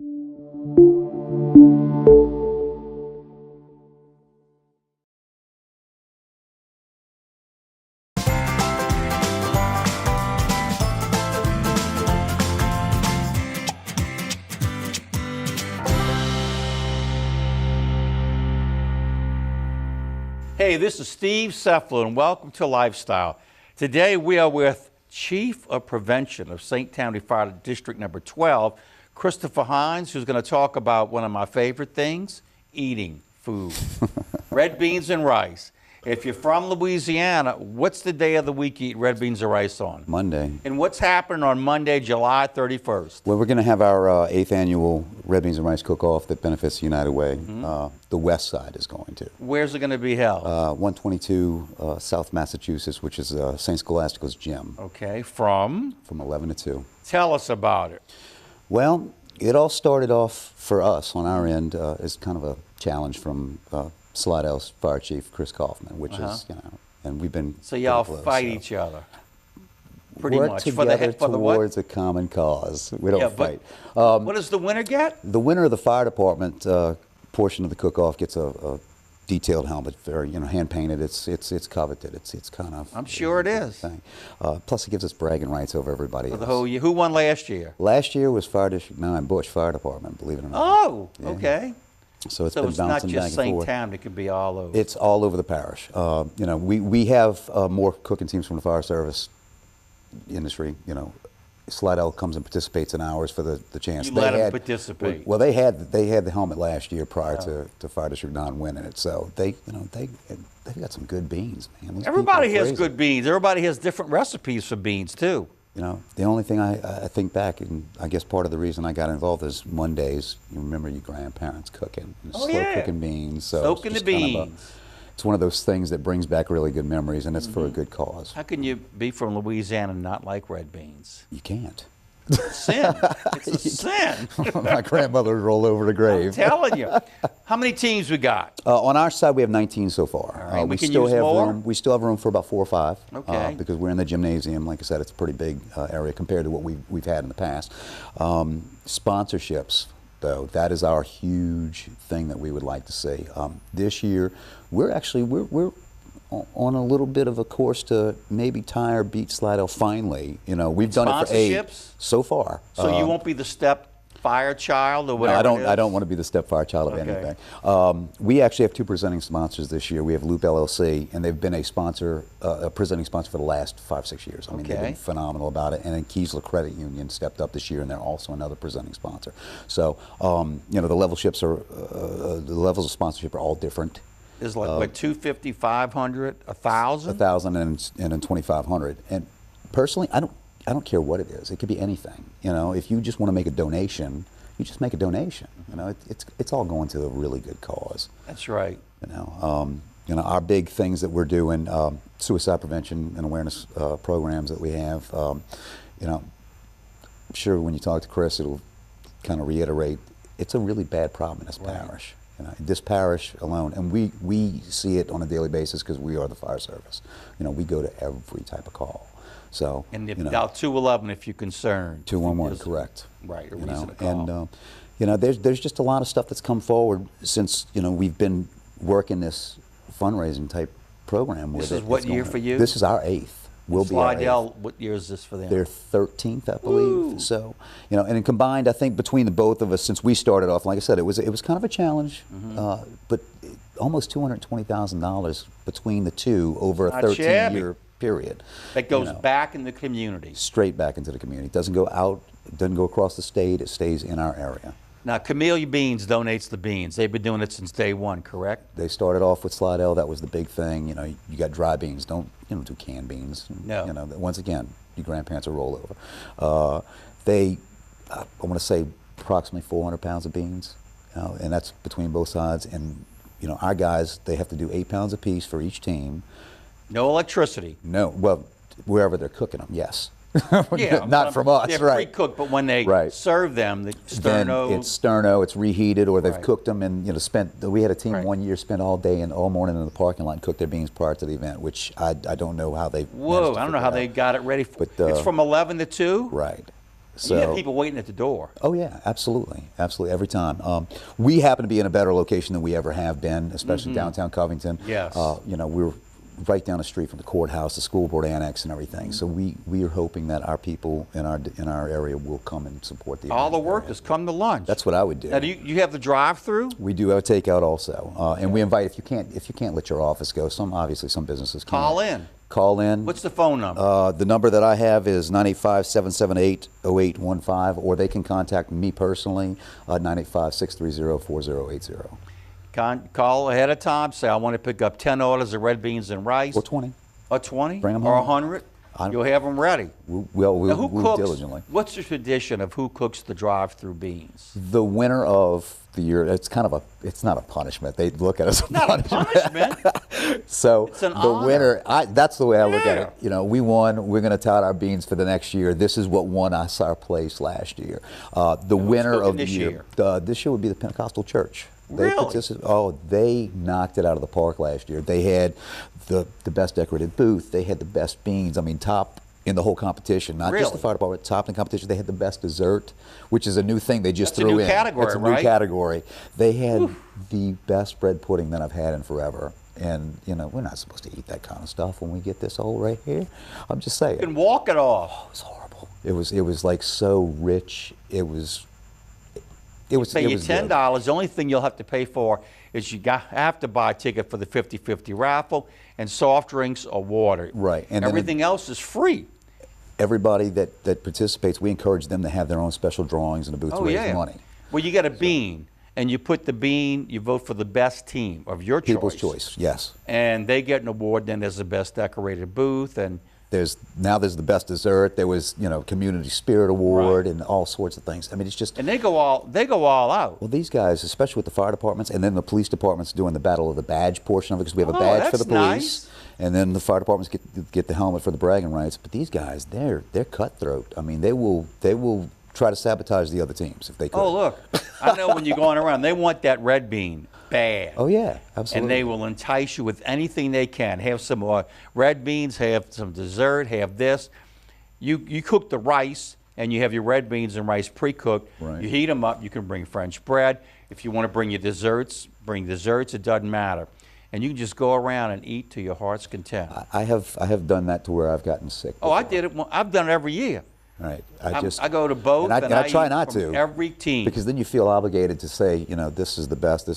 Hey, this is Steve Seffler, and welcome to Lifestyle. Today we are with Chief of Prevention of St. Tammany Fire District Number 12, Christopher Hines, who's going to talk about one of my favorite things, eating food. Red beans and rice. If you're from Louisiana, what's the day of the week you eat red beans and rice on? Monday. And what's happening on Monday, July 31st? Well, we're going to have our 8th annual Red Beans and Rice Cook-Off that benefits United Way. The west side is going to. Where's it going to be held? 122 South Massachusetts, which is St. Scholastica's gym. Okay, from? From 11 to 2. Tell us about it. Well, it all started off for us on our end as kind of a challenge from Slidell's Fire Chief, Kris Kauffman, which is, you know, and we've been... So y'all fight each other? Pretty work much. together for the towards a common cause. We don't fight. What does the winner get? The winner of the fire department portion of the cook-off gets a detailed helmet, very hand painted. It's coveted. It's kind of. I'm sure it is. Thing. Plus, it gives us bragging rights over everybody else. The whole year. Who won last year? Last year was Fire District 9 Bush Fire Department. Believe it or not. Oh, yeah. Okay. So it's so been it's not bouncing just back and St. forth. Tammany, it can be all over. It's all over the parish. We have more cooking teams from the fire service industry. Slidell comes and participates in ours for the chance. You let them participate. Well, they had the helmet last year prior to Fire District 9 winning it. So they've got some good beans, man. These Everybody people are has crazy. good beans. Everybody has different recipes for beans too. The only thing I think back, and I guess part of the reason I got involved is Mondays. You remember your grandparents cooking, slow cooking beans. So soaking the beans. It's one of those things that brings back really good memories, and it's for a good cause. How can you be from Louisiana and not like red beans? You can't. It's a sin. It's a sin. My grandmother would roll over the grave. I'm telling you. How many teams we got? On our side, we have 19 so far. All right. We can still use have more? room. We still have room for about 4 or 5. Okay. Because we're in the gymnasium. Like I said, it's a pretty big area compared to what we've had in the past. Sponsorships, though, that is our huge thing that we would like to see. This year, we're on a little bit of a course to maybe tie or beat Slidell finally. We've done it for 8 so far. So you won't be the step fire child or whatever. No, I don't want to be the step fire child of anything. We actually have 2 presenting sponsors this year. We have Loop LLC, and they've been a presenting sponsor for the last 5-6 years. I mean, they've been phenomenal about it. And then Keesler Credit Union stepped up this year, and they're also another presenting sponsor. So, the levels of sponsorship are all different. It's like 250, 500, 1,000? 1,000 and then 2,500. And personally, I don't care what it is. It could be anything. If you just want to make a donation, you just make a donation. It's all going to a really good cause. That's right. Our big things that we're doing, suicide prevention and awareness programs that we have. I'm sure when you talk to Kris, it'll kind of reiterate. It's a really bad problem in this parish. This parish alone, and we see it on a daily basis because we are the fire service. We go to every type of call. So, and if dial 211 if you're concerned. 211, correct. Right, a reason to call. And there's just a lot of stuff that's come forward since we've been working this fundraising type program with it. This is what year for you? This is our 8th. Will be our 8th. What year is this for them? Their 13th, I believe. Woo. So, and combined, I think between the both of us, since we started off, like I said, it was kind of a challenge, but almost $220,000 between the two over a 13-year period. That goes back in the community. Straight back into the community. It doesn't go out, doesn't go across the state. It stays in our area. Now, Camellia Beans donates the beans. They've been doing it since day one, correct? They started off with Slidell. That was the big thing. You got dry beans. Don't do canned beans. No. Once again, your grandparents will roll over. I want to say approximately 400 pounds of beans, and that's between both sides. And our guys, they have to do 8 pounds apiece for each team. No electricity. No. Well, wherever they're cooking them, yes. Yeah, not from us, they're right? Pre-cooked, but when they serve them, the sterno. Then it's sterno. It's reheated, or they've cooked them and spent. We had a team one year spent all day and all morning in the parking lot and cooked their beans prior to the event, which I don't know how they. Whoa! I don't know how they got it ready. But it's from 11 to 2. Right. So, you have people waiting at the door. Oh yeah, absolutely, absolutely, every time. We happen to be in a better location than we ever have been, especially downtown Covington. Yes. You know, we're right down the street from the courthouse, the school board annex, and everything. So we are hoping that our people in our area will come and support the All event. the workers come to lunch. That's what I would do. Now, do you have the drive-through? We do have a takeout also, and we invite, if you can't let your office go, obviously some businesses can't. Call in. Call in. What's the phone number? The number that I have is 985-778-0815, or they can contact me personally at 985-630-4080. Call ahead of time. Say, I want to pick up 10 orders of red beans and rice. Or 20. Or 20? Bring 'em or home. 100? You'll have them ready. We'll Now, who move cooks, diligently. what's the tradition of who cooks the drive-through beans? The winner of the year, it's not a punishment. They look at us as a Not punishment. a punishment. So It's an the honor. winner, that's the way I look at Yeah. it. You know, we won. We're going to tout our beans for the next year. This is what won us our place last year. The winner cooking of the this year, year? This year would be the Pentecostal Church. Really? They knocked it out of the park last year. They had the best decorated booth. They had the best beans. I mean, top in the whole competition, not just the Really? fire department, top in the competition. They had the best dessert, which is a new thing they just That's a threw new in. category, It's a new right? category. They had the best bread pudding that I've had in forever. And, you know, we're not supposed to eat that kind of stuff when we get this old right here. I'm just saying. You can walk it off. It was horrible. It was like so rich. It was Pay you good. $10. The only thing you'll have to pay for is have to buy a ticket for the 50-50 raffle and soft drinks or water. Right. And then everything else is free. Everybody that participates, we encourage them to have their own special drawings in the booth to raise money. Well, you get a bean, and you put the bean, you vote for the best team of your People's choice, yes. And they get an award. Then there's the best decorated booth, and there's the best dessert. There was, you know, community spirit award and all sorts of things. I mean, it's just, and they go all out. Well, these guys, especially with the fire departments, and then the police departments doing the battle of the badge portion of it, because we have a badge for the police, nice. and then the fire departments get the helmet for the bragging rights. But these guys, they're cutthroat. I mean, they will try to sabotage the other teams if they could. Oh, look, I know when you're going around, they want that red bean bad. Oh yeah, absolutely. And they will entice you with anything they can. Have some red beans, have some dessert, have this. You cook the rice, and you have your red beans and rice pre-cooked. Right. You heat them up. You can bring French bread. If you want to bring your desserts, bring desserts. It doesn't matter. And you can just go around and eat to your heart's content. I have done that to where I've gotten sick. Oh, I did it. I've done it every year. Right. I go to both, and I try eat not from to every team, because then you feel obligated to say, you know, this is the best,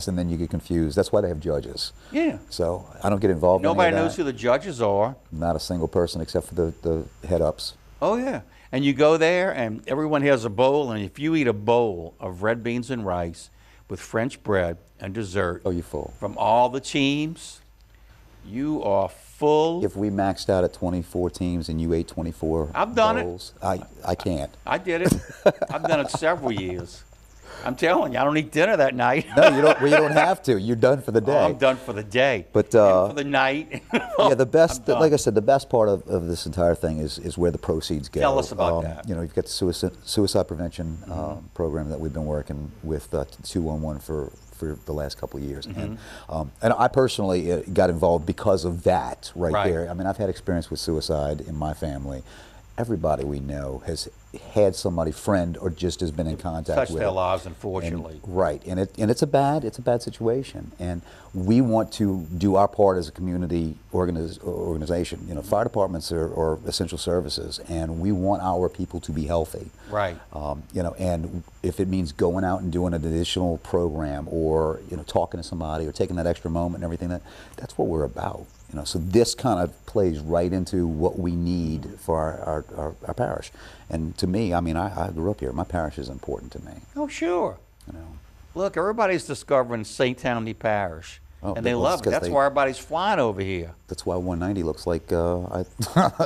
and then you get confused. That's why they have judges. Yeah. So I don't get involved. Nobody in any of knows that. who the judges are. Not a single person except for the head ups. Oh yeah. And you go there, and everyone has a bowl, and if you eat a bowl of red beans and rice with French bread and dessert, Oh, you're full. from all the teams, you are full. If we maxed out at 24 teams and you ate 24 I've done it. bowls, I can't. I did it. I've done it several years. I'm telling you, I don't eat dinner that night. No, you don't. Well, you don't have to. You're done for the day. Oh, I'm done for the day. But and for the night. yeah, the best, I'm done. like I said, the best part of this entire thing is where the proceeds go. Tell us about that. You know, you've got the suicide prevention program that we've been working with 211 for the last couple of years, and I personally got involved because of that right there. I mean, I've had experience with suicide in my family. Everybody we know has had somebody, friend, or just has been in contact Touched with their it. lives, unfortunately. And it's a bad situation, and we want to do our part as a community organization. You know, fire departments are essential services, and we want our people to be healthy. Right. You know, and if it means going out and doing an additional program, or you know, talking to somebody, or taking that extra moment and everything, that's what we're about. You know, so this kind of plays right into what we need for our parish. And to me, I mean, I grew up here. My parish is important to me. Oh, sure. You know. Look, everybody's discovering St. Tammany Parish, and they love it. That's why everybody's flying over here. That's why 190 looks like the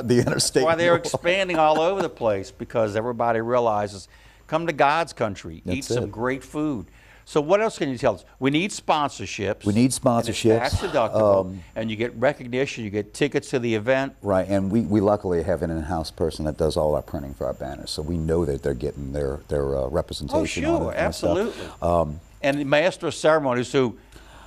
interstate. That's why they're expanding all over the place, because everybody realizes, come to God's country, eat some great food. So what else can you tell us? We need sponsorships. We need sponsorships. And it's tax deductible, and you get recognition, you get tickets to the event. Right, and we luckily have an in-house person that does all our printing for our banners, so we know that they're getting their representation. Oh, on sure, it absolutely. And the master of ceremonies, who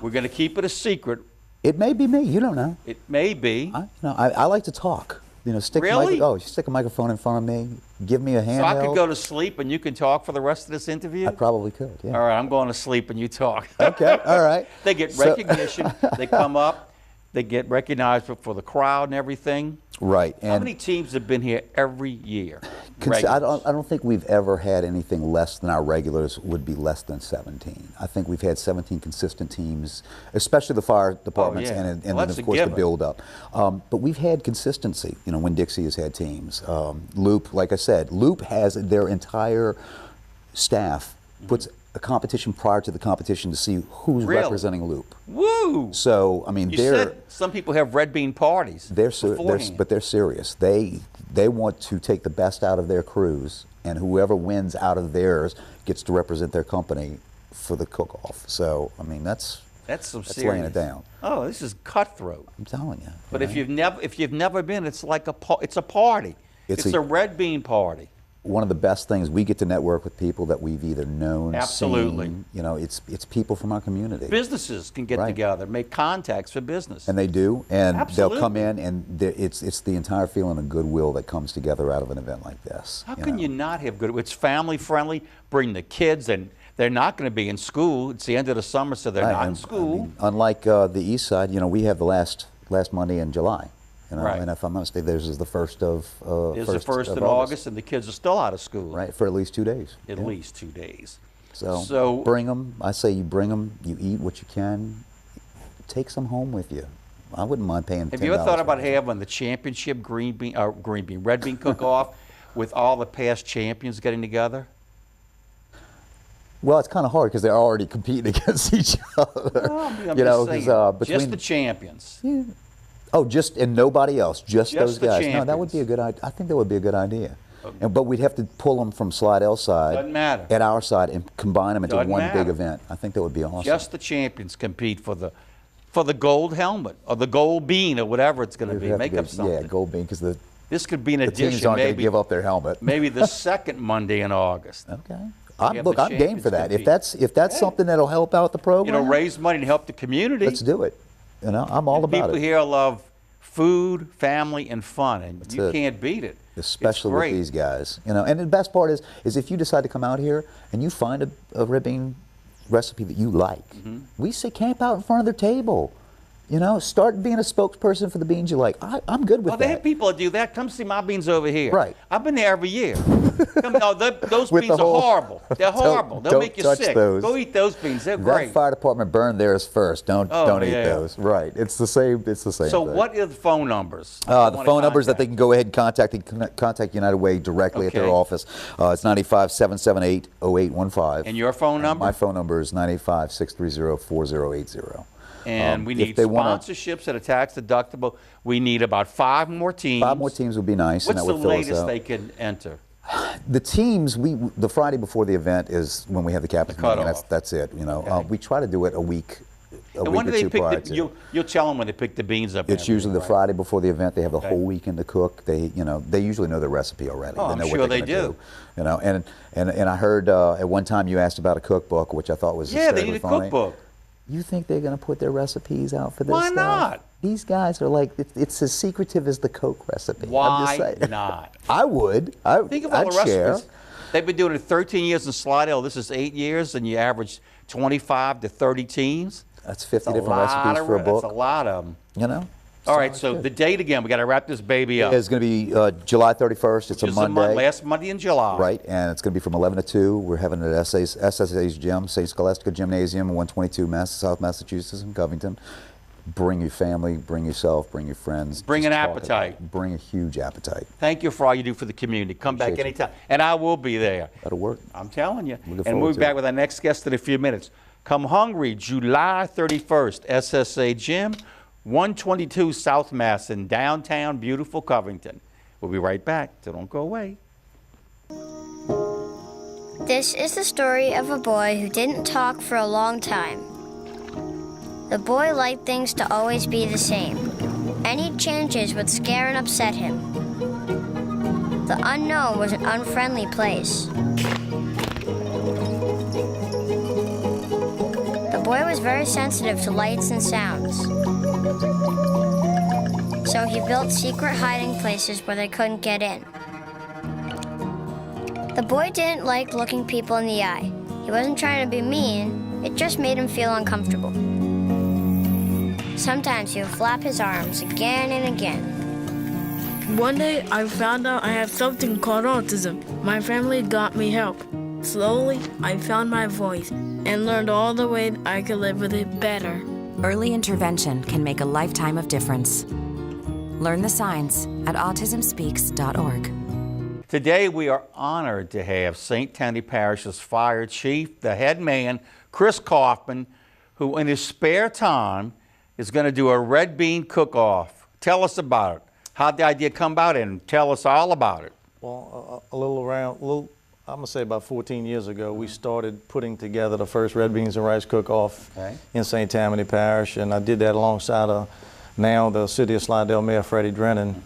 we're going to keep it a secret. It may be me. You don't know. It may be. I like to talk. You know, stick Really? stick a microphone in front of me, give me a handheld. So I could go to sleep and you can talk for the rest of this interview? I probably could, yeah. All right, I'm going to sleep and you talk. Okay, all right. They get recognition. They come up, they get recognized for the crowd and everything. Right. How many teams have been here every year? I don't think we've ever had anything less than our regulars would be less than 17. I think we've had 17 consistent teams, especially the fire departments, and then of course the build up. But we've had consistency. You know, when Dixie has had teams. Loop, like I said, Loop has their entire staff puts a competition prior to the competition to see who's representing Loop. Woo! So I mean, you said some people have Red Bean parties. But they're serious. They want to take the best out of their crews, and whoever wins out of theirs gets to represent their company for the cook-off. So I mean, that's serious. Laying it down. Oh, this is cutthroat. I'm telling you. But if you've never been, it's like a party. It's a Red Bean party. One of the best things, we get to network with people that we've either known, absolutely, seen. You know, it's people from our community. Businesses can get together, make contacts for business, and they do, and absolutely. They'll come in, and it's the entire feeling of goodwill that comes together out of an event like this. How can you not have goodwill? It's family friendly. Bring the kids, and they're not going to be in school. It's the end of the summer, so they're not in school. I mean, unlike the East Side, you know, we have the last Monday in July. You know, and if I'm not mistaken, theirs is the first of August, and the kids are still out of school. Right, for at least 2 days. At least 2 days. So bring them. I say you bring them. You eat what you can. Take some home with you. I wouldn't mind paying $10. Have you ever thought about having the championship Red Bean cook-off with all the past champions getting together? Well, it's kind of hard because they're already competing against each other. Well, you know, between just the champions. Yeah. Oh, and nobody else, just those guys. No, that would be a good idea. I think that would be a good idea. But we'd have to pull them from Slide L side at our side and combine them into one big event. I think that would be awesome. Just the champions compete for the gold helmet or the gold bean or whatever it's going to be. Make up something. Yeah, gold bean, because this could be an addition. Teams aren't going to give up their helmet. Maybe the second Monday in August. Okay. I'm game for that. If that's something that'll help out the program, you know, raise money to help the community. Let's do it. You know, I'm all about it. People here love food, family, and fun, and you can't beat it. Especially with these guys. You know, and the best part is if you decide to come out here and you find a Red Bean recipe that you like, we say camp out in front of their table. You know, start being a spokesperson for the beans you like. I'm good with that. They have people that do that. Come see my beans over here. Right. I've been there every year. Those beans are horrible. They're horrible. They'll make you sick. Those. Go eat those beans. They're great. That fire department burned theirs first. Don't eat those. Right. It's the same. So thing. what are the phone numbers? The phone numbers that they can go ahead and contact. They can contact United Way directly at their office. It's 985-778-0815. And your phone number? My phone number is 985-630-4080. And we need sponsorships that are tax deductible. We need about 5 more teams. 5 more teams would be nice. What's and that the would fill latest us out. they can enter? The teams, the Friday before the event is when we have the captain's meeting. That's it. You know, we try to do it a week or two prior to. You'll tell them when they pick the beans up. It's usually the Friday before the event. They have the whole weekend to cook. They usually know the recipe already. Oh, they know I'm sure they do. You know, and I heard at one time you asked about a cookbook, which I thought was they need a cookbook. You think they're going to put their recipes out for this Why stuff? not? These guys are like, it's as secretive as the Coke recipe. Why not? I would. Think of all the recipes. They've been doing it 13 years in Slidell. This is 8 years, and you average 25 to 30 teams. That's 50 different recipes for a book. That's a lot of them. You know? All right, so the date again, we got to wrap this baby up. It's going to be July 31st. It's a Monday. Last Monday in July. Right, and it's going to be from 11 to 2. We're having it at SSA's Gym, St. Scholastica Gymnasium, 122 South Massachusetts in Covington. Bring your family, bring yourself, bring your friends. Bring an appetite. Bring a huge appetite. Thank you for all you do for the community. Come back anytime. And I will be there. That'll work. I'm telling you. And we'll be back with our next guest in a few minutes. Come hungry, July 31st, SSA Gym, 122 South Mass in downtown beautiful Covington. We'll be right back, so don't go away. This is the story of a boy who didn't talk for a long time. The boy liked things to always be the same. Any changes would scare and upset him. The unknown was an unfriendly place. The boy was very sensitive to lights and sounds. so he built secret hiding places where they couldn't get in. The boy didn't like looking people in the eye. He wasn't trying to be mean, it just made him feel uncomfortable. Sometimes he would flap his arms again and again. One day, I found out I have something called autism. My family got me help. Slowly, I found my voice and learned all the ways I could live with it better. Early intervention can make a lifetime of difference. Learn the signs at autismspeaks.org. Today, we are honored to have St. Tammany Parish's fire chief, the head man, Kris Kauffman, who in his spare time is going to do a red bean cook-off. Tell us about it. How'd the idea come about, and tell us all about it? Well, I'm gonna say about 14 years ago, we started putting together the first red beans and rice cook-off in St. Tammany Parish, and I did that alongside now the City of Slidell Mayor Freddie Drennan.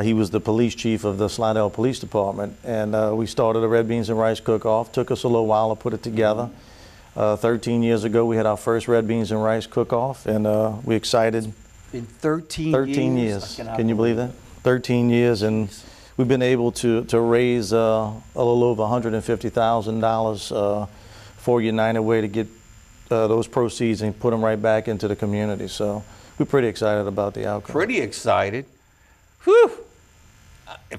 He was the police chief of the Slidell Police Department, and we started a red beans and rice cook-off. Took us a little while to put it together. 13 years ago, we had our first red beans and rice cook-off, and we're excited. In 13 years. Can you believe that? 13 years, and we've been able to raise a little over $150,000 for United Way to get those proceeds and put them right back into the community. So we're pretty excited about the outcome. Pretty excited. Whew.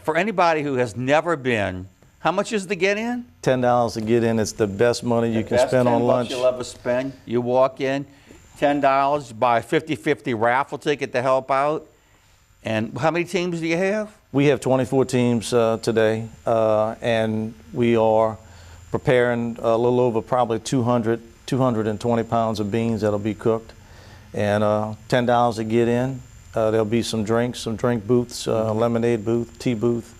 For anybody who has never been, how much is to get in? $10 to get in. It's the best money you can spend on lunch. You'll ever spend. You walk in, $10, buy a 50-50 raffle ticket to help out. And how many teams do you have? We have 24 teams today, and we are preparing a little over probably 220 pounds of beans that'll be cooked. And $10 to get in. There'll be some drinks, some drink booths, lemonade booth, tea booth.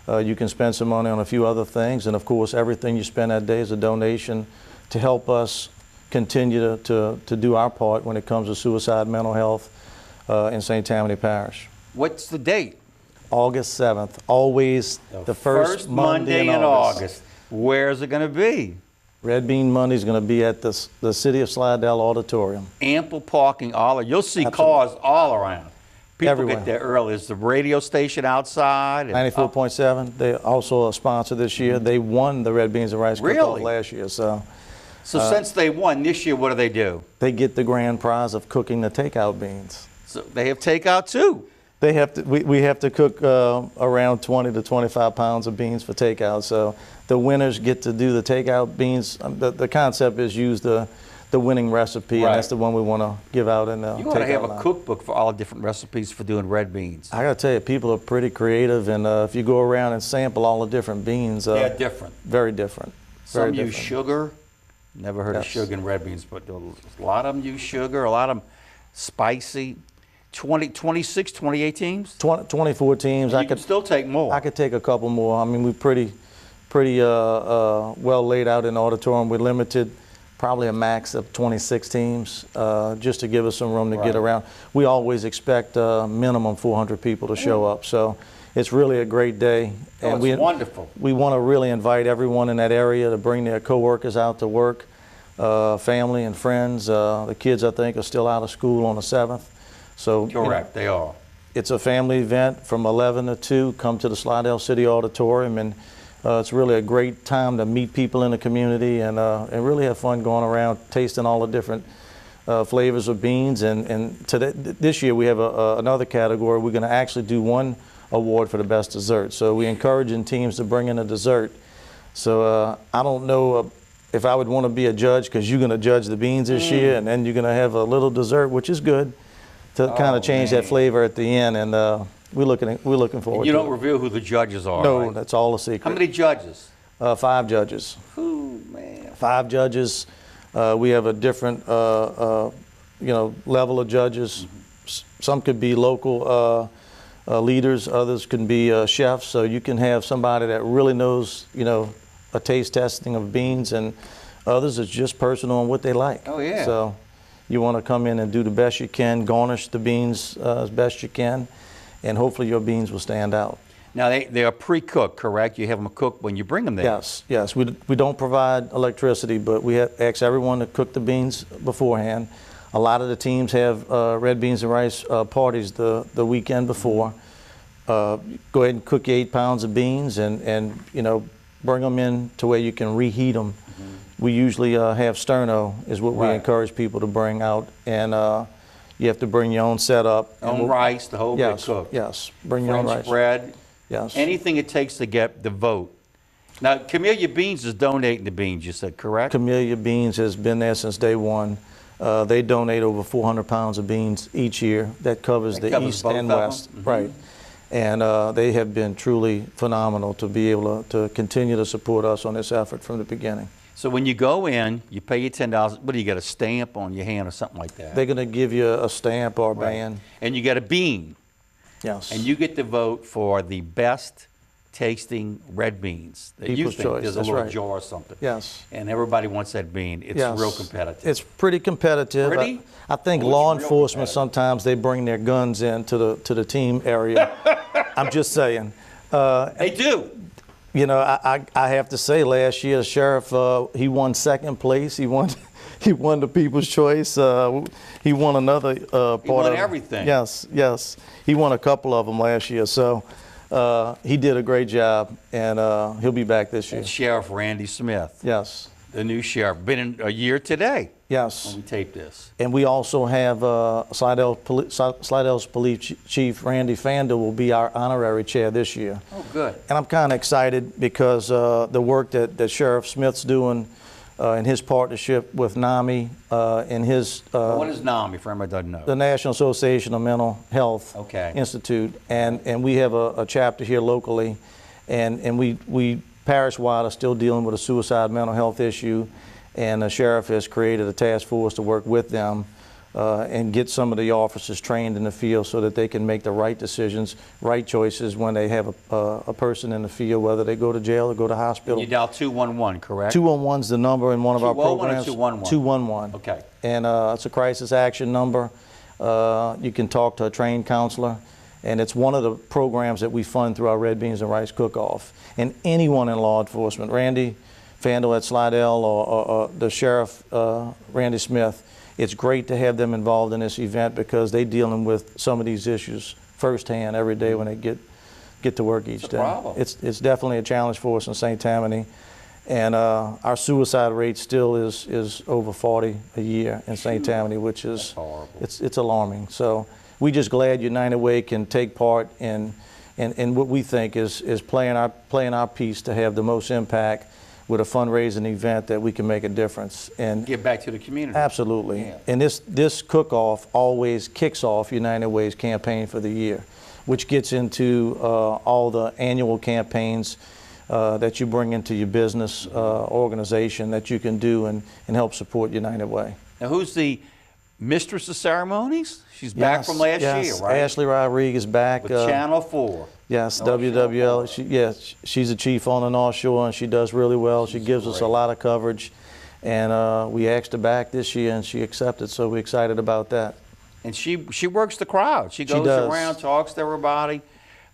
You can spend some money on a few other things, and of course everything you spend that day is a donation to help us continue to do our part when it comes to suicide, mental health in St. Tammany Parish. What's the date? August 7th, always the first Monday in August. Where's it going to be? Red Bean Monday is going to be at the City of Slidell Auditorium. Ample parking all around. You'll see cars all around. People Everywhere. get there early. Is the radio station outside? 94.7. They also a sponsor this year. They won the Red Beans and Rice Cook-Off last year. So since they won this year, what do they do? They get the grand prize of cooking the takeout beans. So they have takeout too. They have to. We have to cook around 20 to 25 pounds of beans for takeout. So the winners get to do the takeout beans. The concept is use the winning recipe, and that's the one we want to give out in the You want to have a cookbook for all the different recipes for doing red beans. I got to tell you, people are pretty creative, and if you go around and sample all the different beans, they're different. Very different. Some use sugar. Never heard of sugar in red beans, but a lot of them use sugar. A lot of them spicy. 26, 28 teams? 24 teams. I could still take more. I could take a couple more. I mean, we're pretty well laid out in the auditorium. We're limited, probably a max of 26 teams, just to give us some room to get around. We always expect minimum 400 people to show up, so it's really a great day. And it's wonderful. We want to really invite everyone in that area to bring their coworkers out to work, family and friends. The kids, I think, are still out of school on the 7th. So, correct, they are. It's a family event from 11 to 2. Come to the Slidell City Auditorium, and it's really a great time to meet people in the community and really have fun going around tasting all the different flavors of beans. And this year we have another category. We're going to actually do one award for the best dessert. So we're encouraging teams to bring in a dessert. So I don't know if I would want to be a judge, because you're going to judge the beans this year, and then you're going to have a little dessert, which is good, to kind of change that flavor at the end, and we're looking forward to it. You don't reveal who the judges are, No, right? that's all a secret. How many judges? 5 judges. Ooh, man. 5 judges. We have a different, level of judges. Some could be local leaders, others can be chefs, so you can have somebody that really knows, a taste testing of beans, and others is just personal on what they like. Oh, yeah. So you want to come in and do the best you can, garnish the beans as best you can, and hopefully your beans will stand out. Now, they are pre-cooked, correct? You have them cooked when you bring them there? Yes. We don't provide electricity, but we ask everyone to cook the beans beforehand. A lot of the teams have red beans and rice parties the weekend before. Go ahead and cook your 8 pounds of beans and you know, bring them in to where you can reheat them. We usually have sterno is what we encourage people to bring out, and you have to bring your own setup. Own rice, the whole bit cooked. Yes, bring your own rice. French bread. Yes. Anything it takes to get the vote. Now, Camellia Beans is donating the beans, you said, correct? Camellia Beans has been there since day one. They donate over 400 pounds of beans each year. That covers the east and west. Right. And they have been truly phenomenal to be able to continue to support us on this effort from the beginning. So when you go in, you pay your $10. What do you get, a stamp on your hand or something like that? They're going to give you a stamp or a band. And you get a bean. Yes. And you get to vote for the best tasting red beans that you think choice. There's a That's little right. jar or something. Yes. And everybody wants that bean. It's real competitive. It's pretty competitive. Pretty? I think law enforcement sometimes they bring their guns in to the team area. I'm just saying. They do. You know, I have to say, last year the sheriff he won second place. He won the People's Choice. He won another part He won of everything. Yes, yes. He won a couple of them last year. So he did a great job, and he'll be back this year. And Sheriff Randy Smith. Yes. The new sheriff. Been in a year today. Yes. When we tape this. And we also have Slidell's Police Chief Randy Fandel will be our honorary chair this year. Oh, good. And I'm kind of excited because the work that Sheriff Smith's doing in his partnership with NAMI in his... what is NAMI, for everybody doesn't know? The National Association of Mental Health Institute. And we have a chapter here locally. And we parish-wide are still dealing with a suicide mental health issue. And the sheriff has created a task force to work with them and get some of the officers trained in the field so that they can make the right decisions, right choices when they have a person in the field, whether they go to jail or go to hospital. You dial 211, correct? 211's the number in one of our 211 programs. or 211? 211. Okay. And it's a crisis action number. You can talk to a trained counselor. And it's one of the programs that we fund through our Red Beans and Rice Cook-Off. And anyone in law enforcement, Randy Fandel at Slidell or the Sheriff Randy Smith, it's great to have them involved in this event because they're dealing with some of these issues firsthand every day when they get to work each day. Problem. It's definitely a challenge for us in St. Tammany. And our suicide rate still is over 40 a year in St. Tammany, which is horrible. It's alarming. So we're just glad United Way can take part in what we think is playing our piece to have the most impact with a fundraising event that we can make a difference and give back to the community. Absolutely. Yeah. And this cook-off always kicks off United Way's campaign for the year, which gets into all the annual campaigns that you bring into your business organization that you can do and help support United Way. Now, who's the mistress of ceremonies? She's back from last year, right? Ashley Rodriguez back. With Channel 4. Yes, North WWL. She's a chief on the North Shore, and she does really well. She gives us a lot of coverage, and we asked her back this year, and she accepted, so we're excited about that. And she works the crowd. She goes around, talks to everybody.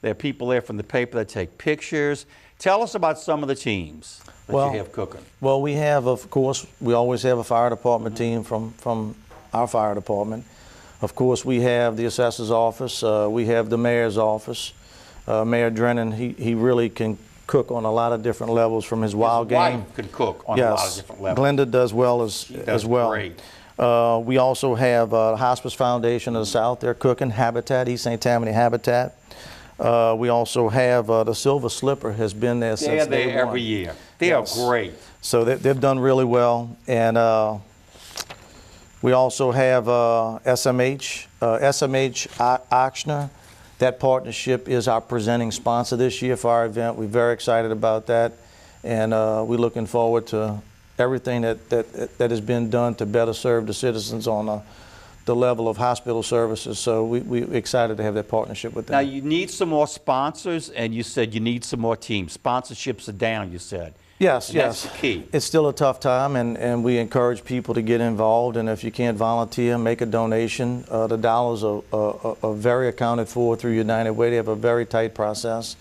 There are people there from the paper that take pictures. Tell us about some of the teams that you have cooking. Well, we have, of course, we always have a fire department team from our fire department. Of course, we have the assessor's office. We have the mayor's office. Mayor Drennan, he really can cook on a lot of different levels from his wild game. His wife can cook on a lot of different levels. Glenda does well as well. Great. We also have the Hospice Foundation of the South. They're cooking. Habitat, East St. Tammany Habitat. We also have the Silver Slipper has been there since day one. They're there every year. They are great. So they've done really well. And we also have SMH Ochsner. That partnership is our presenting sponsor this year for our event. We're very excited about that. And we're looking forward to everything that has been done to better serve the citizens on the level of hospital services. So we're excited to have that partnership with them. Now, you need some more sponsors, and you said you need some more teams. Sponsorships are down, you said. Yes, and yes. That's the key. It's still a tough time, and we encourage people to get involved. And if you can't volunteer, make a donation. The dollars are very accounted for through United Way. They have a very tight process.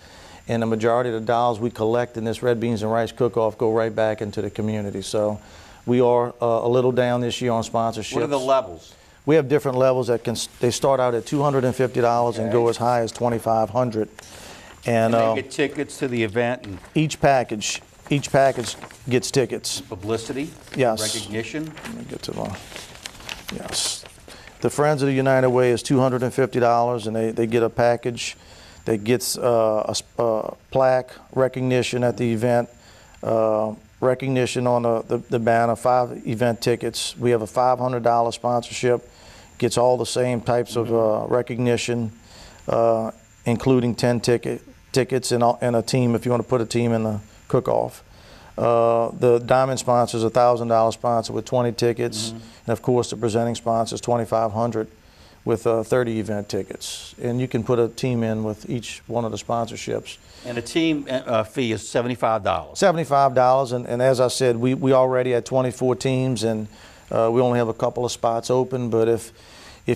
And the majority of the dollars we collect in this Red Beans and Rice Cook-Off go right back into the community. So we are a little down this year on sponsorships. What are the levels? We have different levels that they start out at $250 and go as high as $2,500. And they get tickets to the event and each package gets tickets. publicity, Yes. recognition. Let me get to the, yes. The Friends of the United Way is $250, and they get a package that gets a plaque, recognition at the event, recognition on the banner, 5 event tickets. We have a $500 sponsorship, gets all the same types of recognition, including 10 tickets and a team, if you want to put a team in the Cookoff. The Diamond sponsor is a $1,000 sponsor with 20 tickets, and of course the presenting sponsor is $2,500 with 30 event tickets. And you can put a team in with each one of the sponsorships. And the team fee is $75. $75, and as I said, we already had 24 teams, and we only have a couple of spots open, but if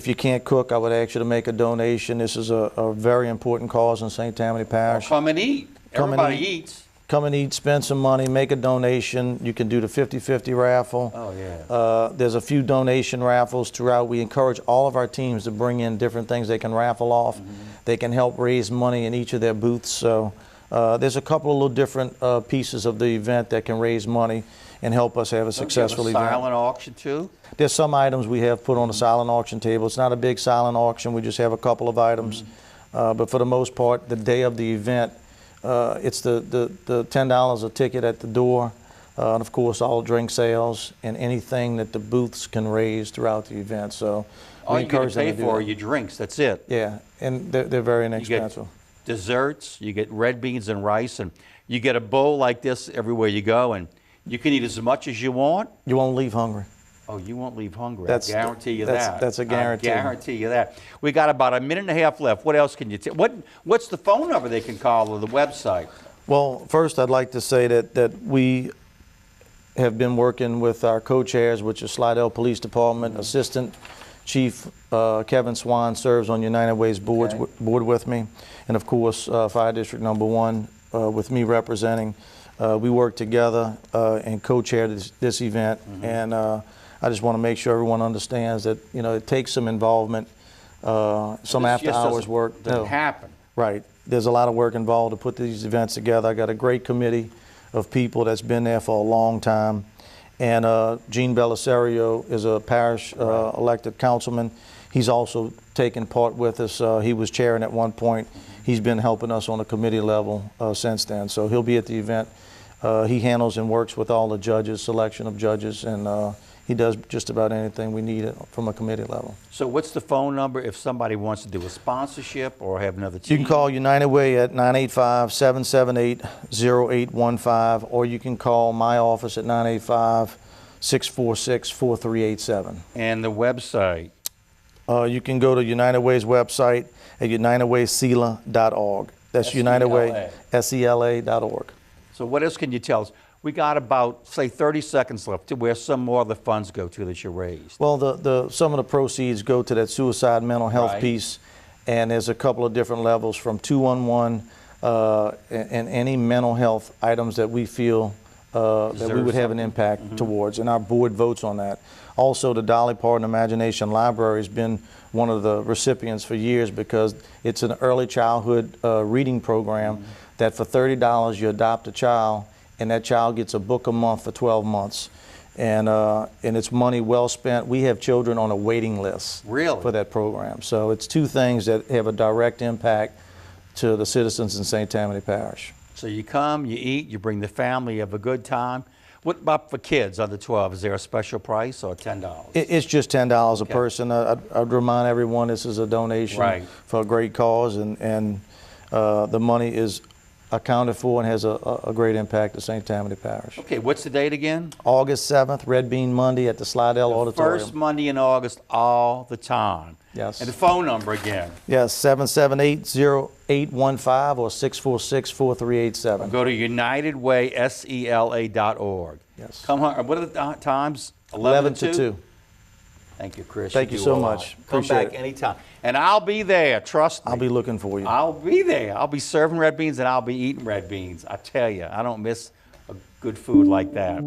you can't cook, I would ask you to make a donation. This is a very important cause in St. Tammany Parish. Come and eat. Everybody eats. Come and eat, spend some money, make a donation. You can do the 50-50 raffle. Oh, yeah. There's a few donation raffles throughout. We encourage all of our teams to bring in different things they can raffle off. They can help raise money in each of their booths. So there's a couple of little different pieces of the event that can raise money and help us have a successful event. Silent auction too? There's some items we have put on the silent auction table. It's not a big silent auction. We just have a couple of items. But for the most part, the day of the event, it's the $10 a ticket at the door, and of course all drink sales and anything that the booths can raise throughout the event. So all you get to pay for are your drinks, that's it. Yeah, and they're very inexpensive. You get desserts, you get red beans and rice, and you get a bowl like this everywhere you go, and you can eat as much as you want. You won't leave hungry. Oh, you won't leave hungry. I guarantee you that. That's a guarantee. I guarantee you that. We got about a minute and a half left. What else can you tell? What's the phone number they can call or the website? Well, first I'd like to say that we have been working with our co-chairs, which is Slidell Police Department. Assistant Chief Kevin Swan serves on United Way's board with me. And of course, Fire District Number 1 with me representing. We work together and co-chair this event. And I just want to make sure everyone understands that, you know, it takes some involvement, some after-hours work. Doesn't happen. Right. There's a lot of work involved to put these events together. I got a great committee of people that's been there for a long time. And Gene Belisario is a parish elected councilman. He's also taken part with us. He was chairing at one point. He's been helping us on a committee level since then. So he'll be at the event. He handles and works with all the judges, selection of judges, and he does just about anything we need from a committee level. So what's the phone number if somebody wants to do a sponsorship or have another team? You can call United Way at 985-778-0815, or you can call my office at 985-646-4387. And the website? You can go to United Way's website at unitedwaysela.org. That's unitedwaysela.org. So what else can you tell us? We got about, say, 30 seconds left to where some more of the funds go to that you raised. Well, some of the proceeds go to that suicide mental health piece, and there's a couple of different levels from 211 and any mental health items that we feel that we would have an impact towards, and our board votes on that. Also, the Dolly Parton Imagination Library has been one of the recipients for years because it's an early childhood reading program that for $30 you adopt a child, and that child gets a book a month for 12 months. And it's money well spent. We have children on a waiting list for that program. So it's two things that have a direct impact to the citizens in St. Tammany Parish. So you come, you eat, you bring the family, you have a good time. What about for kids under 12? Is there a special price or $10? It's just $10 a person. I'd remind everyone this is a donation for a great cause, and the money is accounted for and has a great impact to St. Tammany Parish. Okay, what's the date again? August 7th, Red Bean Monday at the Slidell Auditorium. First Monday in August all the time. Yes. And the phone number again? Yes, 778-0815 or 646-4387. Go to unitedwaysela.org. Yes. Come on. What are the times? 11 to 2. Thank you, Kris. Thank you so much. Come back anytime. And I'll be there, trust me. I'll be looking for you. I'll be there. I'll be serving red beans and I'll be eating red beans. I tell you, I don't miss a good food like that.